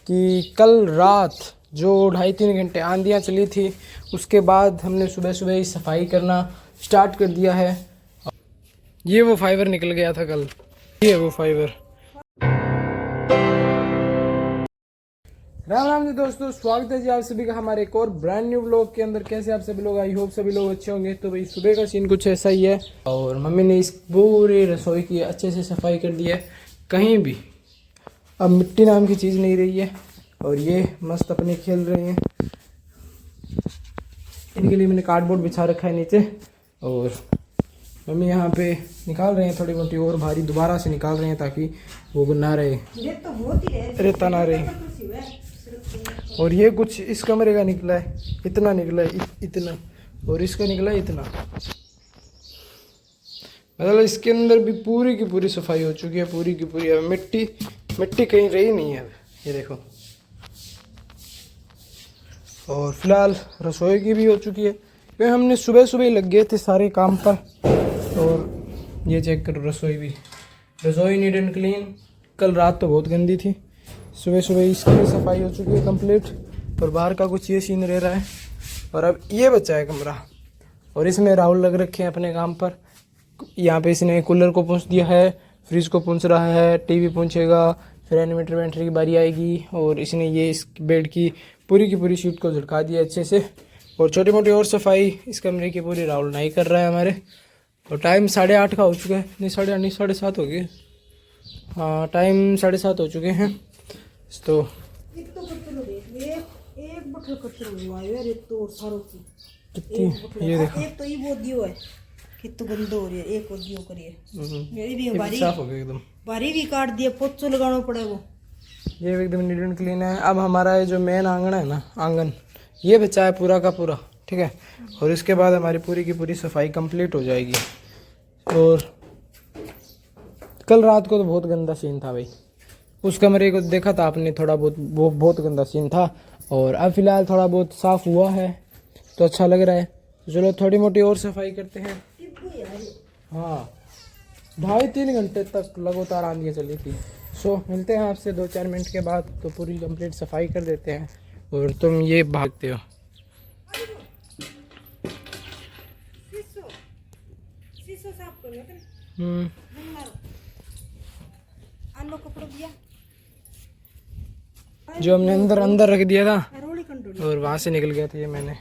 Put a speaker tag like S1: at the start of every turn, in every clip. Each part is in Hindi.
S1: कि कल रात जो 2.5-3 घंटे आंधियाँ चली थी, उसके बाद हमने सुबह सुबह ही सफाई करना स्टार्ट कर दिया है। ये वो फाइबर निकल गया था कल, ये वो फाइबर। राम राम जी दोस्तों, स्वागत है जी आप सभी का हमारे एक और ब्रांड न्यू व्लॉग के अंदर। कैसे आप सभी लोग, आई होप सभी लोग अच्छे होंगे। तो भाई सुबह का सीन कुछ ऐसा ही है और मम्मी ने इस पूरी रसोई की अच्छे से सफाई कर दी है। कहीं भी अब मिट्टी नाम की चीज़ नहीं रही है और ये मस्त अपने खेल रहे हैं। इनके लिए मैंने कार्डबोर्ड बिछा रखा है नीचे और मम्मी यहाँ पे निकाल रहे हैं थोड़ी मोटी और भारी, दोबारा से निकाल रहे हैं ताकि वो ना रहे, रेता ना रहे। और ये कुछ इस कमरे का निकला है, इतना निकला है, इतना, और इसका निकला है इतना। मतलब इसके अंदर भी पूरी की पूरी सफाई हो चुकी है, पूरी की पूरी। अब मिट्टी कहीं रही नहीं है, ये देखो। और फिलहाल रसोई की भी हो चुकी है, क्योंकि हमने सुबह सुबह ही लग गए थे सारे काम पर। और ये चेक करो, रसोई नीट एंड क्लीन। कल रात तो बहुत गंदी थी, सुबह सुबह इसकी भी सफाई हो चुकी है कंप्लीट। और बाहर का कुछ ये सीन रह रहा है। और अब ये बचा है कमरा, और इसमें राहुल लग रखे हैं अपने काम पर। यहाँ पे इसने कूलर को पूंछ दिया है, फ्रिज को पूंछ रहा है, टीवी पूंछेगा, फिर एनिमेटर वेंटर की बारी आएगी। और इसने ये इस बेड की पूरी शीट को झुलका दिया अच्छे से। और छोटी मोटी और सफाई इस कमरे की पूरी राहुल नहीं कर रहा है हमारे। और टाइम 8:30 का हो चुका है, नहीं 7:30 हो गए। हाँ, टाइम 7:30 हो चुके हैं। तो ये देखो,
S2: एक तो ये वो दियो है कि तो गंदो हो रही है, एक और दियो करिए। मेरी भी बारी
S1: साफ हो गया एकदम,
S2: बारी भी काट दिया, पोछो लगाना पड़े वो।
S1: ये एकदम नीट एंड क्लीन है। अब हमारा ये जो मेन आंगन है ना, आंगन ये बचा है पूरा का पूरा, ठीक है। और इसके बाद हमारी पूरी की पूरी सफाई कंप्लीट हो जाएगी। और कल रात को तो बहुत गंदा सीन था भाई, उस कमरे को देखा था आपने थोड़ा बहुत, वो बहुत गंदा सीन था। और अब फिलहाल थोड़ा बहुत साफ हुआ है तो अच्छा लग रहा है। तो चलो थोड़ी मोटी और सफाई करते हैं। हाँ, 2.5-3 घंटे तक लगातार आंधियाँ चली थी। सो मिलते हैं आपसे 2-4 मिनट के बाद, तो पूरी कंप्लीट सफाई कर देते हैं। और तुम ये भागते हो। जो हमने अंदर रख दिया था और वहाँ से निकल गया था ये मैंने।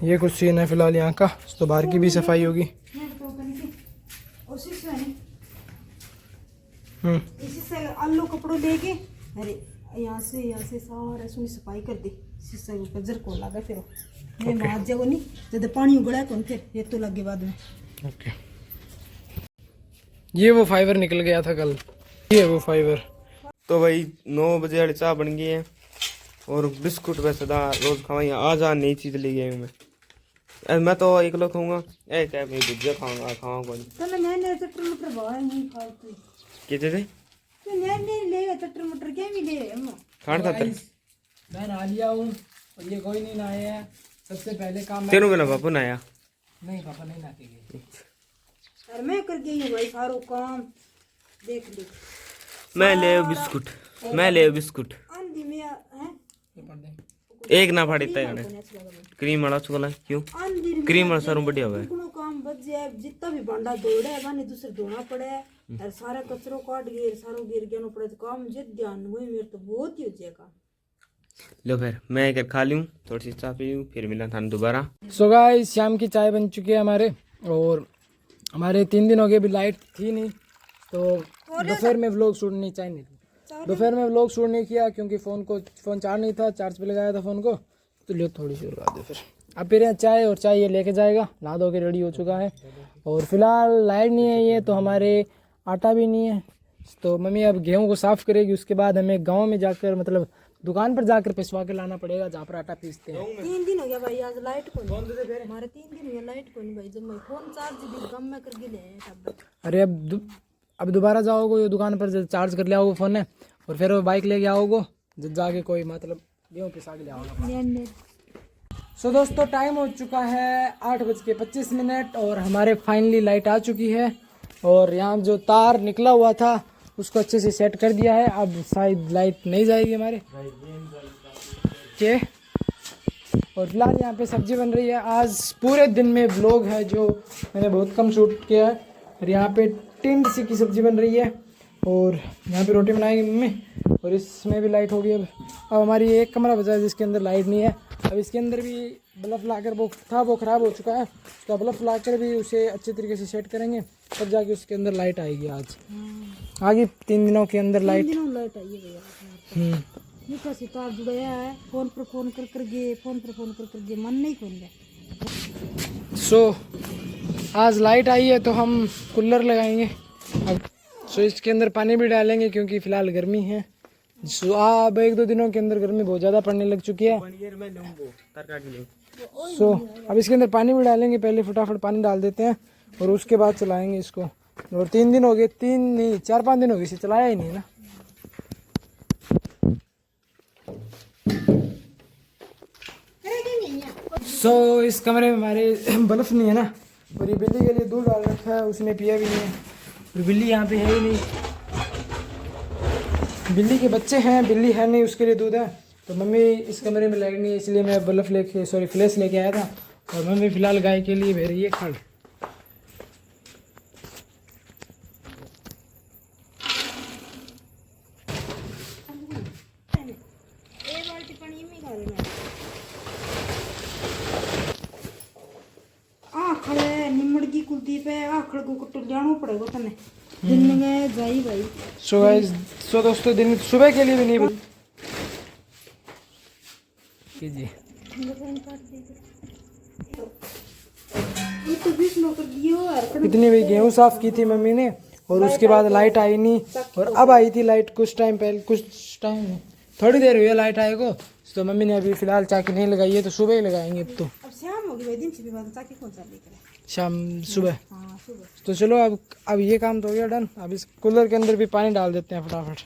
S1: ये कुछ सीन है फिलहाल यहाँ का। तो बाहर की भी सफाई होगी।
S2: इसी से आलू कपड़ों लेके, अरे यहाँ से सारा सुनी सफाई कर दी। शीशा के ऊपर जरको लगा, फिर ये मार जाओ नहीं जब पानी उगड़ा कौन, फिर ये तो लगे बाद में।
S1: ओके, ये वो फाइबर निकल गया था कल, ये वो फाइबर।
S3: तो भाई 9 बजे वाली चाय बन गई है और बिस्कुट वैसे रोज खावा। आज नई चीज ले गई हूँ मैं तो एक लोग खाऊंगा, एक है मैं भुजिया खाऊंगा कौन
S2: तो मैं चटर मटर बाहर नहीं खाते
S3: कहते थे
S2: तो नहीं ले चटर मटर क्या भी ले अम्मा
S3: खान खाता।
S1: मैं नहा लिया हूँ और ये कोई नहीं नहाया है। सबसे पहले काम
S3: तेरू मेरा बापू नहाया
S1: नहीं, पापा नहीं नहाते गए।
S2: अरे मैं कर गई हूँ भाई सारो काम, देख लो।
S3: मैं ले बिस्कुट
S2: आंधी में है
S3: एक ना फाड़ी तय क्रीम वाला चुकला क्यों क्रीम वाला सारू बढ़िया हुआ है।
S2: काम बच जाए, जितना भी भांडा दौड़े है बाने दूसरे धोना पड़े और सारा कचरो काट गिर सारो गिर गया पड़े तो काम जे ध्यान वही मेरे तो बहुत ही हो जाएगा।
S3: लो फिर मैं एक खा लूँ, थोड़ी सी चाय पी लूँ, फिर मिला था दोबारा।
S1: सो गाइस, शाम की चाय बन चुकी है हमारे। और हमारे 3 दिन हो गए, अभी लाइट थी नहीं तो दोपहर में व्लॉग शूट नहीं चाहिए थी। दोपहर में व्लॉग शूट नहीं किया क्योंकि फ़ोन चार्ज नहीं था, चार्ज पे लगाया था फ़ोन को। तो लियो थोड़ी सी लगा दे। फिर अब पी रहे हैं चाय, और चाय ये लेके जाएगा, नहा धो के रेडी हो चुका है। और फिलहाल लाइट नहीं है, ये तो हमारे आटा भी नहीं है। तो मम्मी अब गेहूँ को साफ़ करेगी, उसके बाद हमें गाँव में जाकर, मतलब दुकान पर जाकर पिसवा के लाना पड़ेगा जहाँ पर आटा पीसते हैं।
S2: 3 दिन हो गया भाई, आज लाइट को हमारे 3 दिन हो गया लाइट को नहीं भाई। जब मैं फोन चार्ज भी गम में करके ले।
S1: अरे अब दोबारा जाओगे दुकान पर, चार्ज कर ले आओगे फ़ोन है, और फिर वो बाइक लेके आओगे, जब जाके कोई मतलब गेहूँ पिसा के ले आओगे। सो दोस्तों, टाइम हो चुका है 8:25 और हमारे फाइनली लाइट आ चुकी है। और यहाँ जो तार निकला हुआ था उसको अच्छे से सेट कर दिया है। अब शायद लाइट नहीं जाएगी हमारे के। और फिलहाल यहाँ पे सब्जी बन रही है। आज पूरे दिन में व्लॉग है जो मैंने बहुत कम शूट किया है। और यहाँ पे टिंड सी की सब्जी बन रही है और यहाँ पे रोटी बनाएगी मम्मी। और इसमें भी लाइट होगी। अब हमारी एक कमरा बचा है जिसके अंदर लाइट नहीं है। अब इसके अंदर भी बल्ब लाकर वो ख़राब हो चुका है, उसका बल्ब लाकर भी उसे अच्छे तरीके से सेट करेंगे, तब जाके उसके अंदर लाइट आएगी। आज आगे 3 दिनों के अंदर लाइट
S2: लाइट आई है भैया। निका सितार जुड़ाया है, फोन पर फोन कर गए मन नहीं खोल गया।
S1: सो आज लाइट आई है तो हम कूलर लगाएंगे अब। सो इसके अंदर पानी भी डालेंगे क्योंकि फ़िलहाल गर्मी है। सो अब 1-2 दिनों के अंदर गर्मी बहुत ज़्यादा पड़ने लग चुकी है। सो अब इसके अंदर पानी भी डालेंगे। पहले फटाफट पानी डाल देते हैं और उसके बाद चलाएंगे इसको। और 3 दिन हो गए, 3 नहीं 4-5 दिन हो गए इसे चलाया ही नहीं ना। सो इस कमरे में हमारे बल्ब नहीं है ना। और ये बिल्ली के लिए दूध डाल रखा है, उसने पिया भी नहीं है। और बिल्ली यहाँ पे है ही नहीं, बिल्ली के बच्चे हैं, बिल्ली है नहीं, उसके लिए दूध है। तो मम्मी इस कमरे में लाइट नहीं है इसलिए मैं फ्लैश लेके आया था। और मम्मी फ़िलहाल गाय के लिए भेज रही है खड़।
S2: निमड़गी कुलदीप है आखड़ को कुट जाना पड़ेगा तने दिन में जाई भाई।
S1: सो दोस्तों दिन सुबह के लिए भी नहीं कीजिए।
S2: तो 20 नौकर दियो यार।
S1: इतनी भी गेहूँ साफ की थी मम्मी ने और उसके बाद लाइट आई नहीं। और अब आई थी लाइट कुछ टाइम नहीं, थोड़ी देर हुई है लाइट आए को। तो मम्मी ने अभी फ़िलहाल चाकी नहीं लगाई है, तो सुबह ही लगाएंगे। अब तो
S2: अब शाम होगी भाई, दिन से भी बाद चाकी कौन सा लेकर
S1: शाम सुबह।
S2: हां सुबह।
S1: तो चलो अब ये काम तो हो गया डन। अब इस कूलर के अंदर भी पानी डाल देते हैं फटाफट।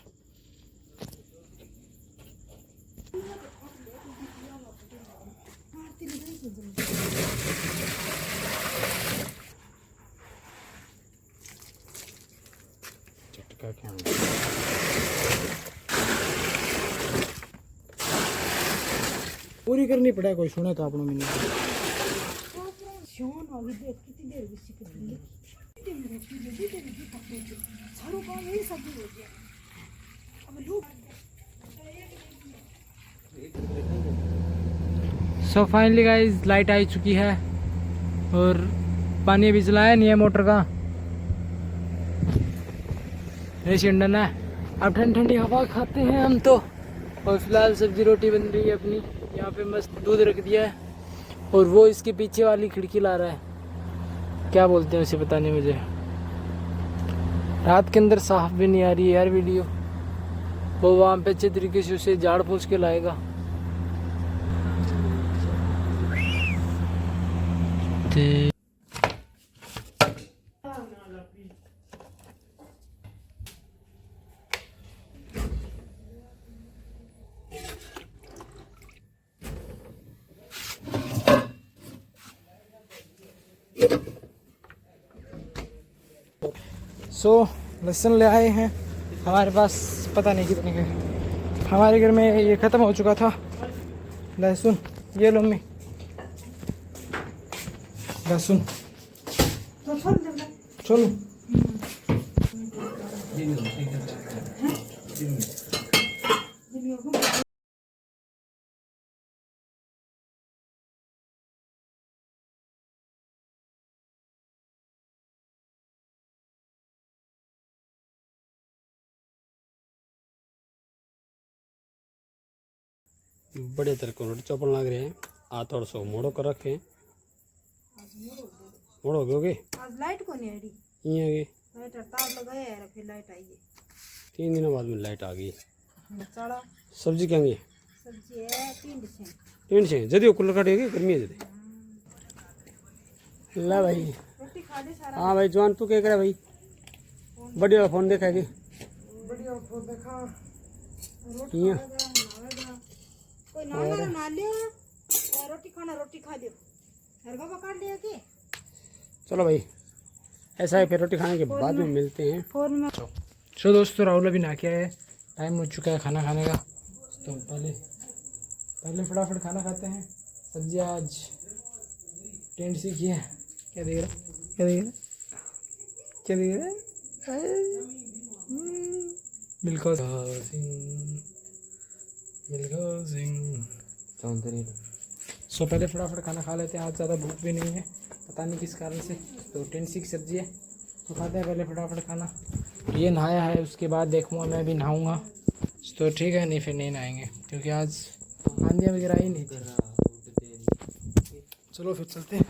S1: पूरी करनी पड़े, कोई सुने तो आप मैंने
S2: शोन होगी देख कितनी देर भी सीख रही है। सारों काम मेरी सब्जी हो गया। अब लोग
S1: सो फाइनली गाइस लाइट आ चुकी है और पानी अभी चलाया नहीं है मोटर का, ऐसी इंडन है। अब ठंडी ठंडी हवा खाते हैं हम तो। और फिलहाल सब्जी रोटी बन रही है अपनी। यहाँ पे मस्त दूध रख दिया है और वो इसके पीछे वाली खिड़की ला रहा है, क्या बोलते हैं उसे पता नहीं मुझे। रात के अंदर साफ भी नहीं आ रही है यार वीडियो। वो वहाँ पे अच्छे तरीके से उसे झाड़ फूस के लाएगा। सो लहसुन ले आए हैं हमारे पास, पता नहीं कितने के। हमारे घर में ये ख़त्म हो चुका था लहसुन। ये लो मम्मी लहसुन, चलो
S4: बड़े तरह को रोटी चौपन लग रहे हैं। आ थोड़ा सो मोड़ो कर रखे मोड़ो गए
S2: आज लाइट को नहीं आ रही।
S4: ये गए
S2: लाइट तार लगाया है फिर लाइट आई है।
S4: 3 दिनों बाद में लाइट आ गई।
S2: चढ़ा
S4: सब्जी क्या है?
S2: सब्जी है 3 से
S4: टेंट से जदी कूलर काटेगी गर्मी है जदी। ला भाई
S2: रोटी खा ले सारा।
S4: हाँ भाई जवान तू क्या करे भाई? बढ़िया वाला फोन देखा
S2: बढ़िया फोन देखा।
S4: यहाँ
S2: कोई ना ले रोटी खाना रोटी खा लियो। घर का पकाड़ लिया के
S4: चलो भाई ऐसा है, फिर रोटी खाने के बाद में मिलते हैं।
S2: फोन में
S1: सो दोस्तों राहुल अभी नहा के आए, टाइम हो चुका है खाना खाने का। तो पहले फटाफट खाना खाते हैं। सब्जी आज टेंट से की है। क्या देख रहा है, क्या देख रहा है, क्या देख रहा है? मिल्खा सिंह।
S3: चौंतरी
S1: सो पहले फटाफट खाना खा लेते हैं। आज ज़्यादा भूख भी नहीं है, पता नहीं किस कारण से। तो टेंसी की सब्जी है तो खाते हैं पहले फटाफट खाना। ये नहाया है, उसके बाद देखूँगा मैं भी नहाऊँगा तो ठीक है, नहीं फिर नहीं नहाएंगे क्योंकि आज आंधियाँ वगैरह ही नहीं थी। चलो फिर चलते हैं।